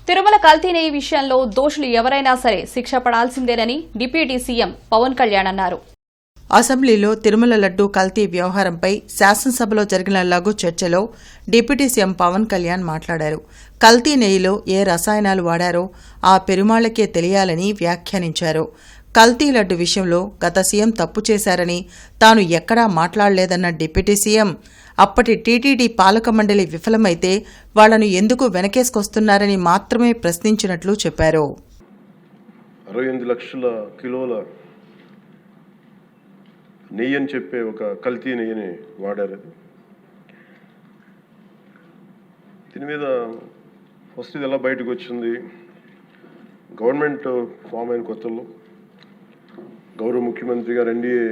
తిరుమల కల్తీ నెయ్యి విషయంలో దోషులు ఎవరైనా సరే శిక్ష పడాల్సిందేనని డిప్యూటీ సీఎం పవన్ కళ్యాణ్ అన్నారు. అసెంబ్లీలో తిరుమల లడ్డూ కల్తీ వ్యవహారంపై శాసనసభలో జరిగిన లఘు చర్చలో డిప్యూటీ సీఎం పవన్ కళ్యాణ్ మాట్లాడారు. కల్తీ నెయ్యిలో ఏ రసాయనాలు వాడారో ఆ పెరుమాళ్లకే తెలియాలని వ్యాఖ్యానించారు. కల్తీ లడ్డు విషయంలో గత సీఎం తప్పు చేశారని తాను ఎక్కడా మాట్లాడలేదన్న డిప్యూటీ సీఎం అప్పటి టీటీడీ పాలక మండలి విఫలమైతే వాళ్లను ఎందుకు వెనకేసుకొస్తున్నారని మాత్రమే ప్రశ్నించినట్లు చెప్పారు. 68 లక్షల కిలోల నెయ్యి అని చెప్పే ఒక కల్తీ నెయ్యిని వాడారు. దీని మీద ఫస్ట్ ఇది ఎలా బయటకు వచ్చింది? గవర్నమెంట్ ఫామ్ అయిన కొత్తలో గౌరవ ముఖ్యమంత్రి గారు ఎన్డీఏ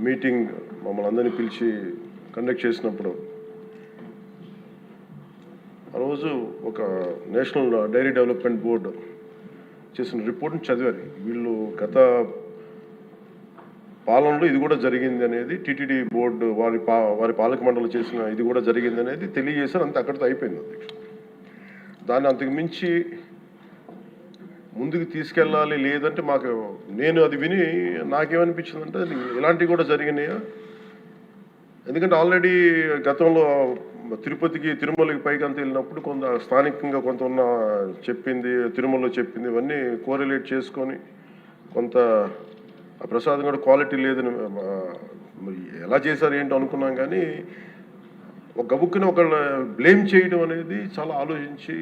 మీటింగ్ మమ్మల్ని అందరినీ పిలిచి కండక్ట్ చేసినప్పుడు ఆ రోజు ఒక నేషనల్ డైరీ డెవలప్మెంట్ బోర్డు చేసిన రిపోర్ట్ని చదివారు. వీళ్ళు గత పాలనలో ఇది కూడా జరిగింది అనేది టీటీడీ బోర్డు వారి పాలక మండలి చేసిన ఇది కూడా జరిగింది అనేది తెలియజేశారు. అంతే, అక్కడితో అయిపోయింది అధ్యక్ష. దాన్ని అంతకు మించి ముందుకు తీసుకెళ్ళాలి. లేదంటే నేను అది విని నాకేమనిపించిందంటే ఇలాంటివి కూడా జరిగినాయా? ఎందుకంటే ఆల్రెడీ గతంలో తిరుపతికి తిరుమలకి పైకి అంత వెళ్ళినప్పుడు కొంత స్థానికంగా కొంత ఉన్న చెప్పింది, తిరుమలలో చెప్పింది ఇవన్నీ కోరిలేట్ చేసుకొని కొంత ఆ ప్రసాదం కూడా క్వాలిటీ లేదని ఎలా చేశారు ఏంటో అనుకున్నాం. కానీ ఒక గబుక్కుని ఒకళ్ళ బ్లేమ్ చేయడం అనేది చాలా ఆలోచించి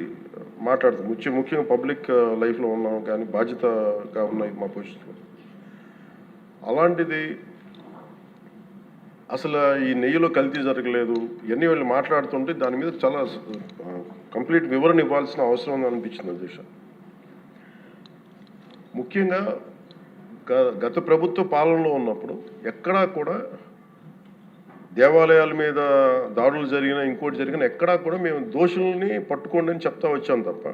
మాట్లాడతాం. ముఖ్యంగా పబ్లిక్ లైఫ్లో ఉన్నాం కానీ బాధ్యతగా ఉన్నాయి మా పొజిషన్. అలాంటిది అసలు ఈ నెయ్యిలో కల్తీ జరగలేదు ఇవన్నీ వాళ్ళు మాట్లాడుతుంటే దాని మీద చాలా కంప్లీట్ వివరణ ఇవ్వాల్సిన అవసరం ఉంది అనిపించింది అధ్యక్ష. ముఖ్యంగా గత ప్రభుత్వ పాలనలో ఉన్నప్పుడు ఎక్కడా కూడా దేవాలయాల మీద దాడులు జరిగినా ఇంకోటి జరిగినా ఎక్కడా కూడా మేము దోషుల్ని పట్టుకోండి అని చెప్తా వచ్చాం తప్ప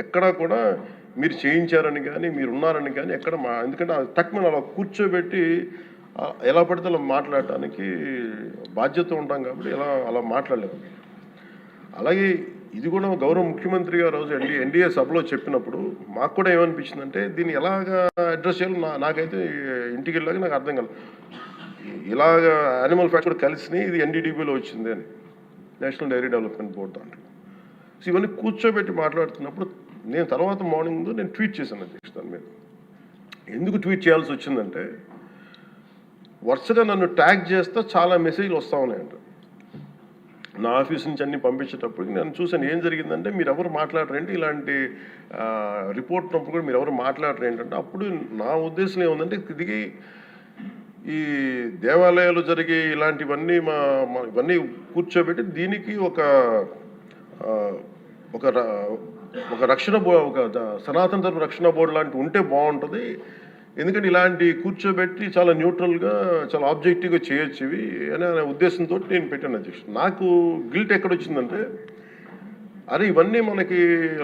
ఎక్కడా కూడా మీరు చేయించారని కానీ మీరు ఉన్నారని కానీ ఎక్కడ ఎందుకంటే తక్కువ అలా కూర్చోబెట్టి ఎలా పడితే అలా మాట్లాడటానికి బాధ్యత ఉంటాం కాబట్టి అలా మాట్లాడలేము. అలాగే ఇది కూడా గౌరవ ముఖ్యమంత్రి గారు రోజు ఎన్డీఏ సభలో చెప్పినప్పుడు మాకు కూడా ఏమనిపించిందంటే దీన్ని ఎలాగా అడ్రస్ చేయాలో నాకైతే ఇంటికి వెళ్ళాక నాకు అర్థం కాదు. ఇలాగ యానిమల్ ఫ్యాక్ట్ కూడా కలిసి ఇది ఎన్డీడీబీలో వచ్చింది అని నేషనల్ డైరీ డెవలప్మెంట్ బోర్డు దాంట్లో. సో ఇవన్నీ కూర్చోబెట్టి మాట్లాడుతున్నప్పుడు నేను తర్వాత మార్నింగ్ నేను ట్వీట్ చేశాను అధ్యక్ష. దాని మీద ఎందుకు ట్వీట్ చేయాల్సి వచ్చిందంటే వరుసగా నన్ను ట్యాగ్ చేస్తే చాలా మెసేజ్లు వస్తూ ఉన్నాయంట. నా ఆఫీస్ నుంచి అన్ని పంపించేటప్పటికి నేను చూసాను ఏం జరిగిందంటే మీరు ఎవరు మాట్లాడరేంటి, ఇలాంటి రిపోర్ట్ ఉన్నప్పుడు కూడా మీరు ఎవరు మాట్లాడరు ఏంటంటే అప్పుడు నా ఉద్దేశం ఏముందంటే ఇది ఈ దేవాలయాలు జరిగే ఇలాంటివన్నీ ఇవన్నీ కూర్చోబెట్టి దీనికి ఒక రక్షణ ఒక సనాతన ధర్మ రక్షణ బోర్డు లాంటి ఉంటే బాగుంటుంది. ఎందుకంటే ఇలాంటి కూర్చోబెట్టి చాలా న్యూట్రల్గా చాలా ఆబ్జెక్టివ్గా చేయొచ్చు ఇవి అనే ఉద్దేశంతో నేను పెట్టాను అధ్యక్ష. నాకు గిల్ట్ ఎక్కడొచ్చిందంటే అరే ఇవన్నీ మనకి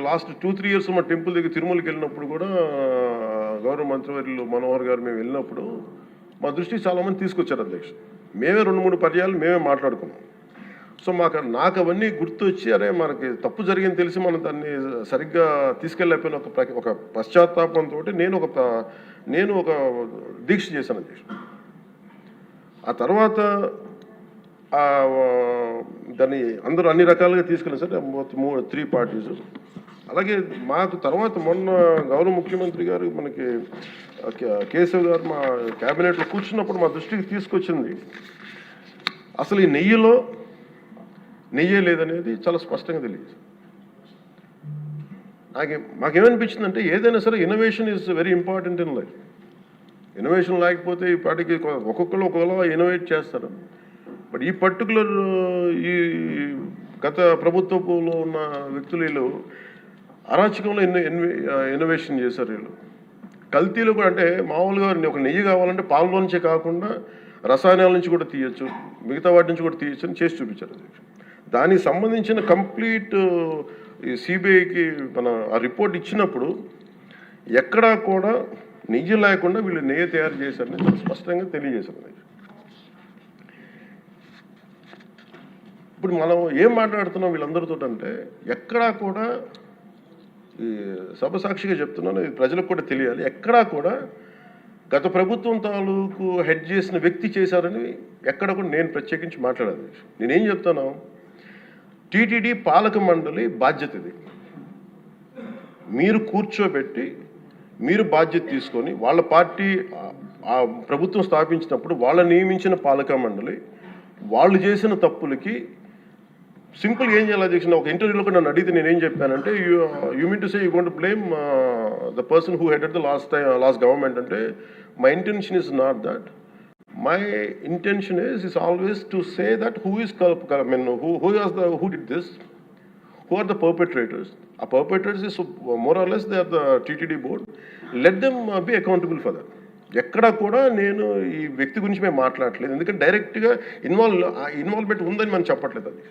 లాస్ట్ 2-3 ఇయర్స్ మా టెంపుల్ దగ్గర తిరుమలకి వెళ్ళినప్పుడు కూడా గౌరవ మంత్రివర్యులు మనోహర్ గారు మేము వెళ్ళినప్పుడు మా దృష్టికి చాలామంది తీసుకొచ్చారు అధ్యక్ష. మేమే 2-3 పర్యాలు మేమే మాట్లాడుకున్నాం. సో నాకు అవన్నీ గుర్తొచ్చి అరే మనకి తప్పు జరిగింది తెలిసి మనం దాన్ని సరిగ్గా తీసుకెళ్ళకపోయిన ఒక పశ్చాత్తాపంతో నేను ఒక దీక్ష చేశాను అధ్యక్ష. ఆ తర్వాత దాన్ని అందరూ అన్ని రకాలుగా తీసుకెళ్ళారు సార్ 3 పార్టీస్. అలాగే మాకు తర్వాత మొన్న గౌరవ ముఖ్యమంత్రి గారు మనకి కేశవ్ గారు మా క్యాబినెట్లో కూర్చున్నప్పుడు మా దృష్టికి తీసుకొచ్చింది అసలు ఈ నెయ్యిలో నెయ్యే లేదనేది చాలా స్పష్టంగా తెలియదు. మాకేమనిపించిందంటే ఏదైనా సరే innovation is very important in life. Innovation లేకపోతే ఈ పాటికి ఒక్కొక్కరు ఒకలా ఇన్నోవేట్ చేస్తారు. బట్ ఈ పర్టికులర్ ఈ గత ప్రభుత్వంలో ఉన్న వ్యక్తులు వీళ్ళు అరాచకంలో ఇన్నోవేషన్ చేశారు. వీళ్ళు కల్తీలో కూడా అంటే మామూలుగా ఒక నెయ్యి కావాలంటే పాలలో నుంచే కాకుండా రసాయనాల నుంచి కూడా తీయచ్చు, మిగతా వాటి నుంచి కూడా తీయచ్చు అని చేసి చూపించారు. దానికి సంబంధించిన కంప్లీట్ ఈ సిబిఐకి మన ఆ రిపోర్ట్ ఇచ్చినప్పుడు ఎక్కడా కూడా నెయ్యి లేకుండా వీళ్ళు నెయ్యి తయారు చేశారని చాలా స్పష్టంగా తెలియజేశారు. ఇప్పుడు మనం ఏం మాట్లాడుతున్నాం వీళ్ళందరితో అంటే ఎక్కడా కూడా ఈ సభ సాక్షిగా చెప్తున్నాను, ఇది ప్రజలకు కూడా తెలియాలి. ఎక్కడా కూడా గత ప్రభుత్వం తాలూకు హెడ్ చేసిన వ్యక్తి చేశారని ఎక్కడ కూడా నేను ప్రత్యేకించి మాట్లాడాలి. నేనేం చెప్తాను, టీటీడీ పాలక మండలి బాధ్యత ఇది. మీరు కూర్చోబెట్టి మీరు బాధ్యత తీసుకొని వాళ్ళ పార్టీ ఆ ప్రభుత్వం స్థాపించినప్పుడు వాళ్ళ నియమించిన పాలక మండలి వాళ్ళు చేసిన తప్పులకి సింపుల్గా ఏం చేయాలి అధ్యక్ష, ఒక ఇంటర్వ్యూలో కూడా నన్ను అడిగితే నేనేం చెప్పానంటే, you mean to say you going to blame the person who headed the last government అంటే, my intention is not that. My intention is always to say that who did this, who are the perpetrators. A perpetrators is more or less they are the TTD board. Let them be accountable for that. ఎక్కడా కూడా నేను ఈ వ్యక్తి గురించి మేము మాట్లాడట్లేదు, ఎందుకంటే డైరెక్ట్గా ఇన్వాల్వ్మెంట్ ఉందని మనం చెప్పట్లేదు. అది